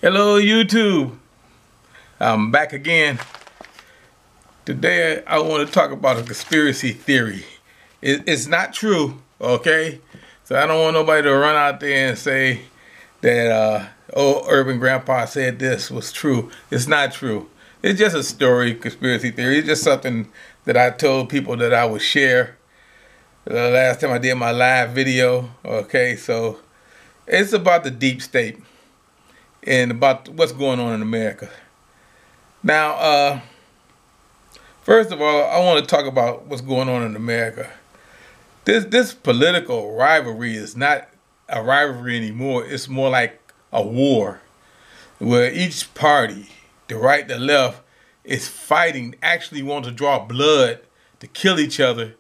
Hello YouTube, I'm back again. Today I want to talk about a conspiracy theory. It's not true, okay? So I don't want nobody to run out there and say that old Urban Grandpa said this was true. It's not true. It's just a story, conspiracy theory. It's just something that I told people that I would share the last time I did my live video, okay? So it's about the deep state and about what's going on in America. Now, first of all, I want to talk about what's going on in America. This political rivalry is not a rivalry anymore. It's more like a war where each party, the right, the left, is fighting, actually want to draw blood to kill each other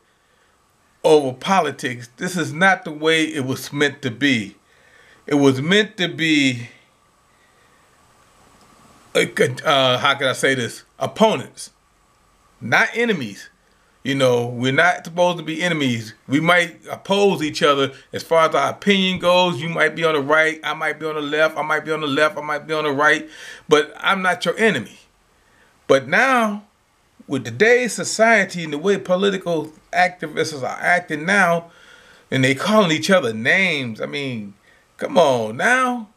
over politics. This is not the way it was meant to be. It was meant to be how can I say this? Opponents, not enemies. You know, we're not supposed to be enemies. We might oppose each other as far as our opinion goes. You might be on the right, I might be on the left, I might be on the left, I might be on the right, but I'm not your enemy. But now, with today's society and the way political activists are acting now, and they calling each other names, I mean, come on now.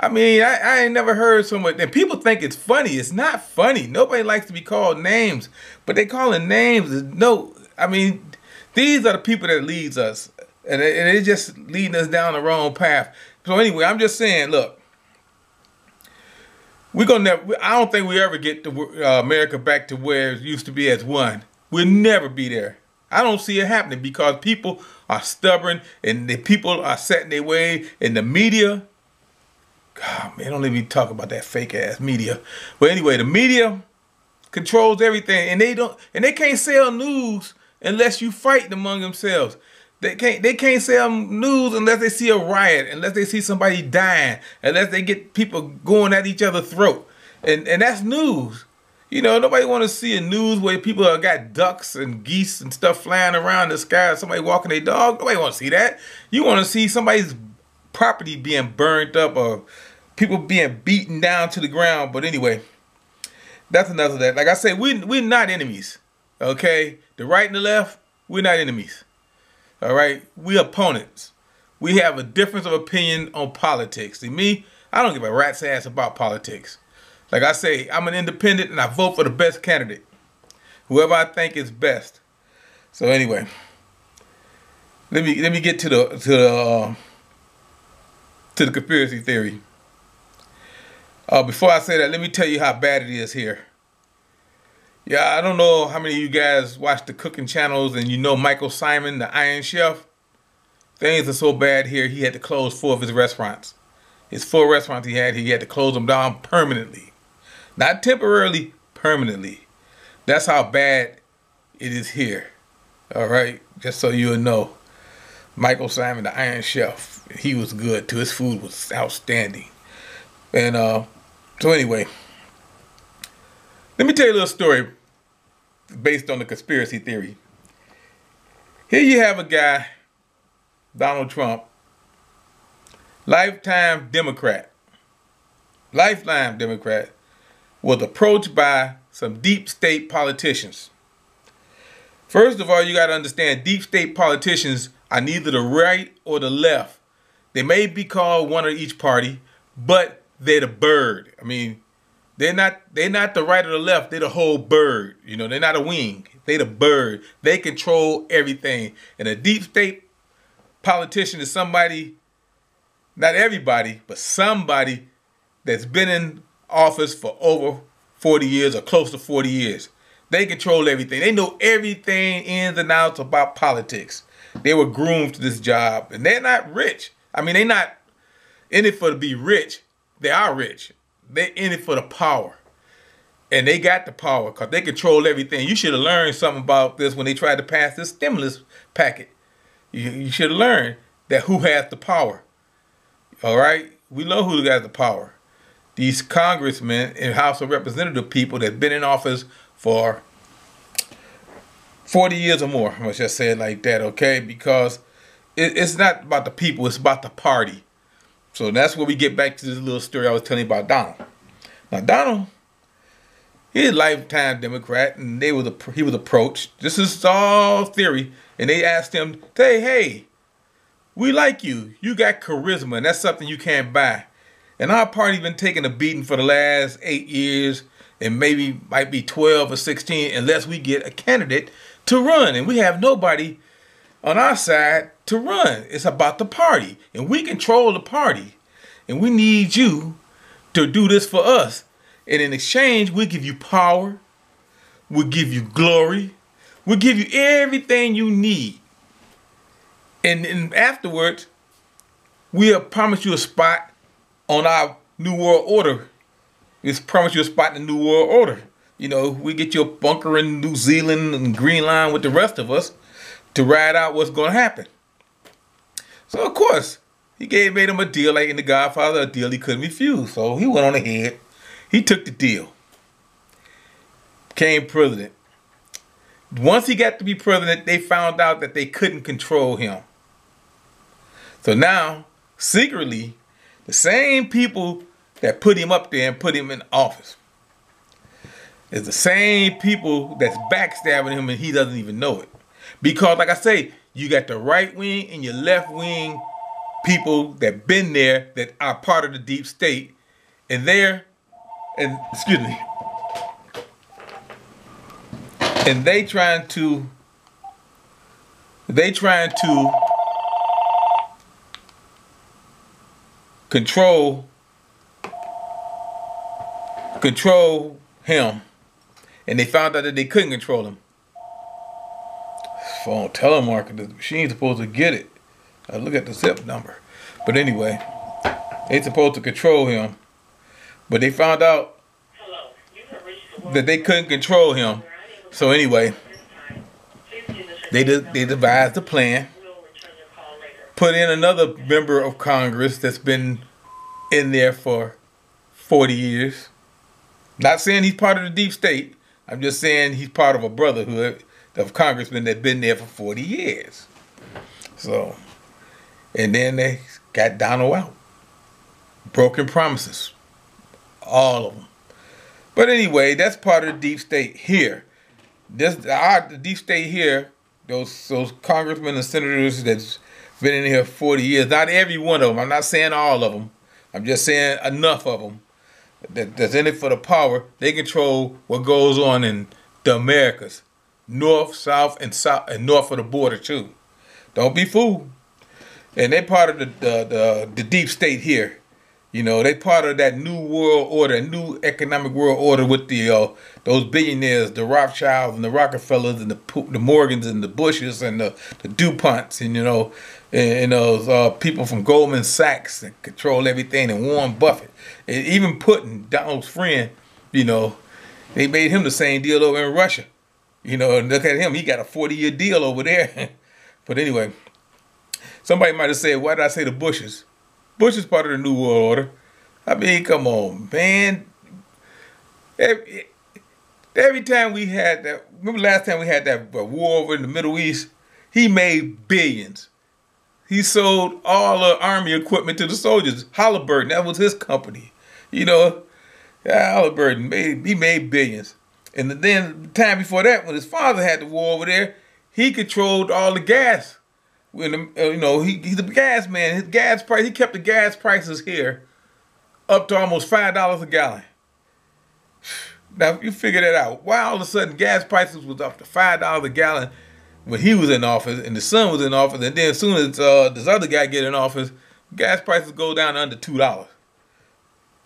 I mean, I ain't never heard so much. And people think it's funny. It's not funny. Nobody likes to be called names. But they calling names. No, I mean, these are the people that leads us. And they're just leading us down the wrong path. So anyway, I'm just saying, look. We're going to never, I don't think we ever get to, America back to where it used to be as one. We'll never be there. I don't see it happening because people are stubborn. And the people are set in their way. And the media... God, man, don't let me talk about that fake ass media. But anyway, the media controls everything, and they can't sell news unless you fight among themselves. They can't sell news unless they see a riot, unless they see somebody dying, unless they get people going at each other's throat. And that's news. You know, nobody want to see a news where people have got ducks and geese and stuff flying around the sky, somebody walking their dog. Nobody want to see that. You want to see somebody's property being burned up or people being beaten down to the ground. But anyway, that's enough of that. Like I said, we're not enemies, okay? The right and the left, we're not enemies, all right? We're opponents. We have a difference of opinion on politics. See, me, I don't give a rat's ass about politics. Like I say, I'm an independent and I vote for the best candidate, whoever I think is best. So anyway, let me get to the conspiracy theory. Before I say that, let me tell you how bad it is here. Yeah, I don't know how many of you guys watch the cooking channels and you know Michael Symon, the Iron Chef. Things are so bad here, he had to close 4 of his restaurants. His 4 restaurants he had to close them down permanently. Not temporarily, permanently. That's how bad it is here. All right, just so you know. Michael Symon, the Iron Chef, he was good too. His food was outstanding. And so anyway, let me tell you a little story based on the conspiracy theory. Here you have a guy, Donald Trump, lifetime Democrat, was approached by some deep state politicians. First of all, you got to understand, deep state politicians are neither the right or the left. They may be called one of each party, but they're the bird. I mean, they're not the right or the left. They're the whole bird. You know, they're not a wing. They're the bird. They control everything. And a deep state politician is somebody, not everybody, but somebody that's been in office for over 40 years or close to 40 years. They control everything. They know everything ins and outs about politics. They were groomed to this job. And they're not rich. I mean, they're not in it for to be rich. They are rich. They're in it for the power. And they got the power because they control everything. You should have learned something about this when they tried to pass this stimulus packet. You should have learned that who has the power. All right? We know who has the power. These congressmen and House of Representative people that have been in office for 40 years or more. Let's just say it like that, okay? Because it's not about the people. It's about the party. So that's where we get back to this little story I was telling you about Donald. Now Donald, he's a lifetime Democrat, and he was approached. This is all theory, and they asked him, hey, we like you. You got charisma, and that's something you can't buy. And our party's been taking a beating for the last 8 years, and maybe might be 12 or 16, unless we get a candidate to run. And we have nobody on our side to run. It's about the party, and we control the party. And we need you to do this for us. And in exchange, we'll give you power. We'll give you glory. We'll give you everything you need. And afterwards, we'll promise you a spot on our New World Order. We'll promise you a spot in the New World Order. You know, we get you a bunker in New Zealand and Greenland with the rest of us to ride out what's going to happen. So, of course, he made him a deal, like in The Godfather, a deal he couldn't refuse. So he went on ahead. He took the deal. Became president. Once he got to be president, they found out that they couldn't control him. So now, secretly, the same people that put him up there and put him in office is the same people that's backstabbing him, and he doesn't even know it. Because, like I say, you got the right wing and your left wing people that been there that are part of the deep state, and they trying to control him, and they found out that they couldn't control him. Phone telemarketer, the machine's supposed to get it. Look at the zip number. But anyway, they supposed to control him, but they found out that they couldn't control him. So anyway, they devised a plan, put in another member of Congress that's been in there for 40 years. Not saying he's part of the deep state. I'm just saying he's part of a brotherhood of congressmen that been there for 40 years. So, and then they got Donald out. Broken promises. All of them. But anyway, that's part of the deep state here. The deep state here, those congressmen and senators that's been in here 40 years, not every one of them. I'm not saying all of them. I'm just saying enough of them that's in it for the power. They control what goes on in the Americas. North, south, and north of the border too. Don't be fooled. And they part of the deep state here. You know, they part of that new world order, new economic world order with the those billionaires, the Rothschilds and the Rockefellers and the Morgans and the Bushes and the DuPonts and and those people from Goldman Sachs that control everything, and Warren Buffett, and even Putin, Donald's friend. You know, they made him the same deal over in Russia. You know, and look at him. He got a 40-year deal over there. But anyway, somebody might have said, why did I say the Bushes? Bush is part of the New World Order. I mean, come on, man. Every time we had that, remember last time we had that war over in the Middle East? He made billions. He sold all the army equipment to the soldiers. Halliburton, that was his company. You know, Halliburton, he made billions. And then the time before that, when his father had the war over there, he controlled all the gas. When he's a gas man. His gas price, he kept the gas prices here up to almost $5 a gallon. Now you figure that out. Why all of a sudden gas prices was up to $5 a gallon when he was in office and the son was in office, and then as soon as this other guy get in office, gas prices go down to under $2.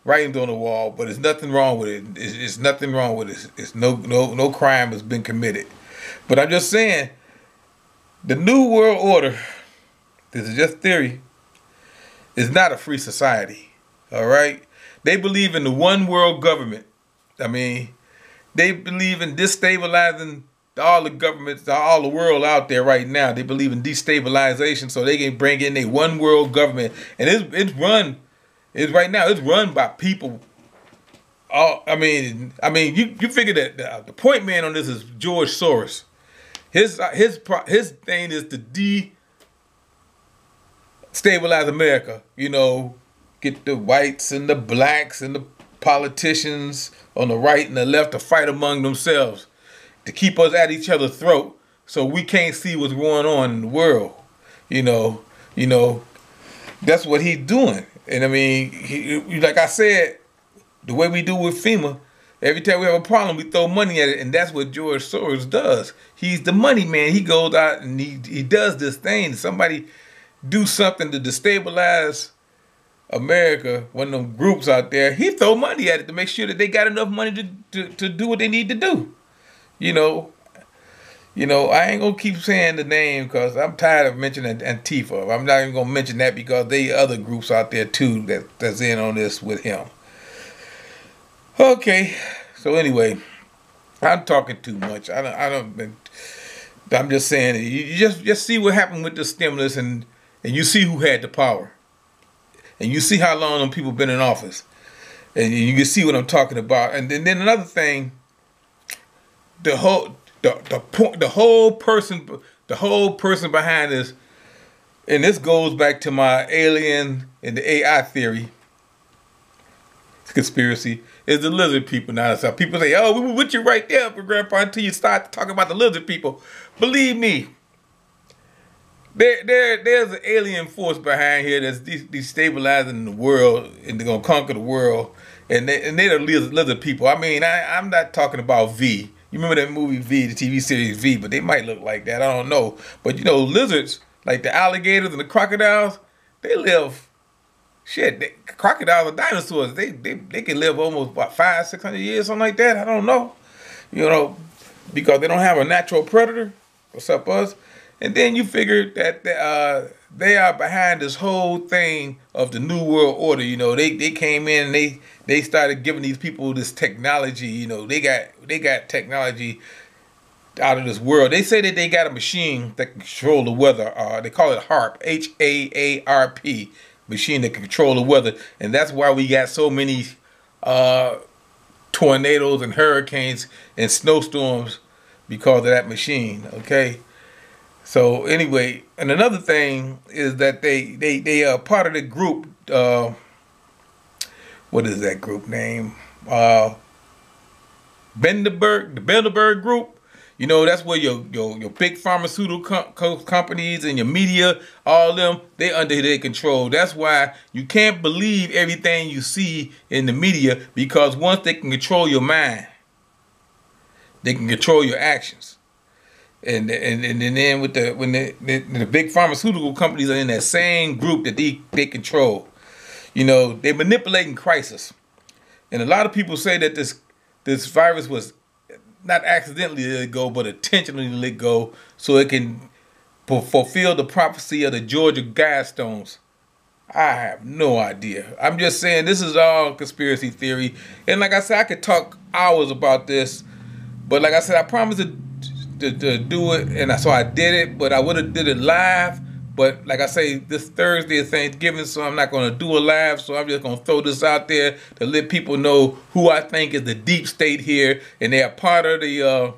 Writings on the wall, but there's nothing wrong with it. It's nothing wrong with it. It's no crime has been committed. But I'm just saying, the New World Order, this is just theory, is not a free society. All right? They believe in the one world government. I mean, they believe in destabilizing all the governments, all the world out there right now. They believe in destabilization so they can bring in a one world government. And it's run by people. I mean, you figure that the point man on this is George Soros. His thing is to destabilize America. You know, get the whites and the blacks and the politicians on the right and the left to fight among themselves, to keep us at each other's throat so we can't see what's going on in the world. You know, that's what he's doing. And I mean, like I said, the way we do with FEMA, every time we have a problem, we throw money at it, and that's what George Soros does. He's the money man. He goes out and he does this thing. Somebody do something to destabilize America, one of them groups out there, he throw money at it to make sure that they got enough money to do what they need to do. You know, I ain't gonna keep saying the name because I'm tired of mentioning Antifa. I'm not even gonna mention that because they other groups out there too that's in on this with him. Okay, so anyway, I'm talking too much. I'm just saying, you just see what happened with the stimulus, and you see who had the power, and you see how long them people been in office, and you can see what I'm talking about. And then another thing, the whole person behind this, and this goes back to my alien and the AI theory conspiracy, is the lizard people. Now, so people say, "Oh, we were with you right there, for Grandpa," until you start talking about the lizard people. Believe me, there's an alien force behind here that's destabilizing the world, and they're gonna conquer the world. And they're the lizard people. I mean, I'm not talking about V. You remember that movie V, the TV series V, but they might look like that. I don't know. But you know, lizards, like the alligators and the crocodiles, they live. Shit, crocodiles are dinosaurs. They can live almost what 500-600 years, something like that. I don't know, you know, because they don't have a natural predator. What's up, us? And then you figure that they are behind this whole thing of the New World Order. You know, they came in and they started giving these people this technology. You know, they got technology out of this world. They say that they got a machine that can control the weather. They call it HAARP, HAARP. Machine that can control the weather, and that's why we got so many tornadoes and hurricanes and snowstorms because of that machine. Okay, so anyway, and another thing is that they are part of the group. What is that group name? Bilderberg, the Bilderberg Group. You know, that's where your big pharmaceutical companies and your media, all them, they under their control. That's why you can't believe everything you see in the media, because once they can control your mind, they can control your actions. And then with when the big pharmaceutical companies are in that same group that they control, you know, they're manipulating crisis. And a lot of people say that this virus was not accidentally let go, but intentionally let go so it can fulfill the prophecy of the Georgia Guidestones. I have no idea. I'm just saying this is all conspiracy theory. And like I said, I could talk hours about this. But like I said, I promised to do it, and so I did it. But I would have did it live. But like I say, this Thursday is Thanksgiving, so I'm not going to do a live. So I'm just going to throw this out there to let people know who I think is the deep state here. And they are part of the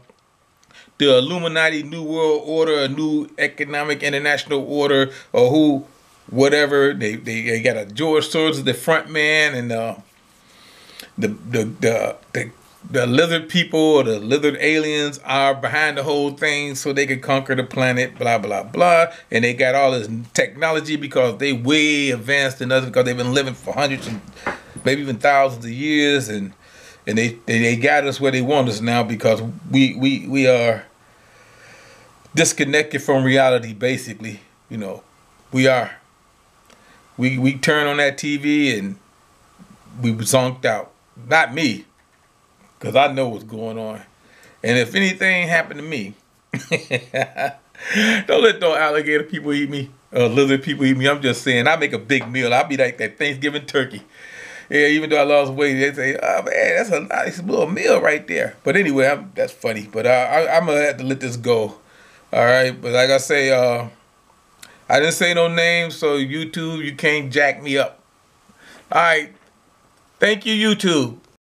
Illuminati New World Order, a new economic international order, or who, whatever. They got a George Soros as the front man, and the lizard people or the lizard aliens are behind the whole thing so they can conquer the planet, blah, blah, blah. And they got all this technology because they way advanced than us, because they've been living for hundreds and maybe even thousands of years. And they got us where they want us now, because we are disconnected from reality, basically. You know, we are. We turn on that TV and we zonked out. Not me, because I know what's going on. And if anything happened to me, don't let those alligator people eat me, or lizard people eat me. I'm just saying, I make a big meal. I'll be like that Thanksgiving turkey. Yeah, even though I lost weight, they say, "Oh man, that's a nice little meal right there." But anyway, that's funny. But I'm gonna have to let this go. All right. But like I say, I didn't say no names, so YouTube, you can't jack me up. All right. Thank you, YouTube.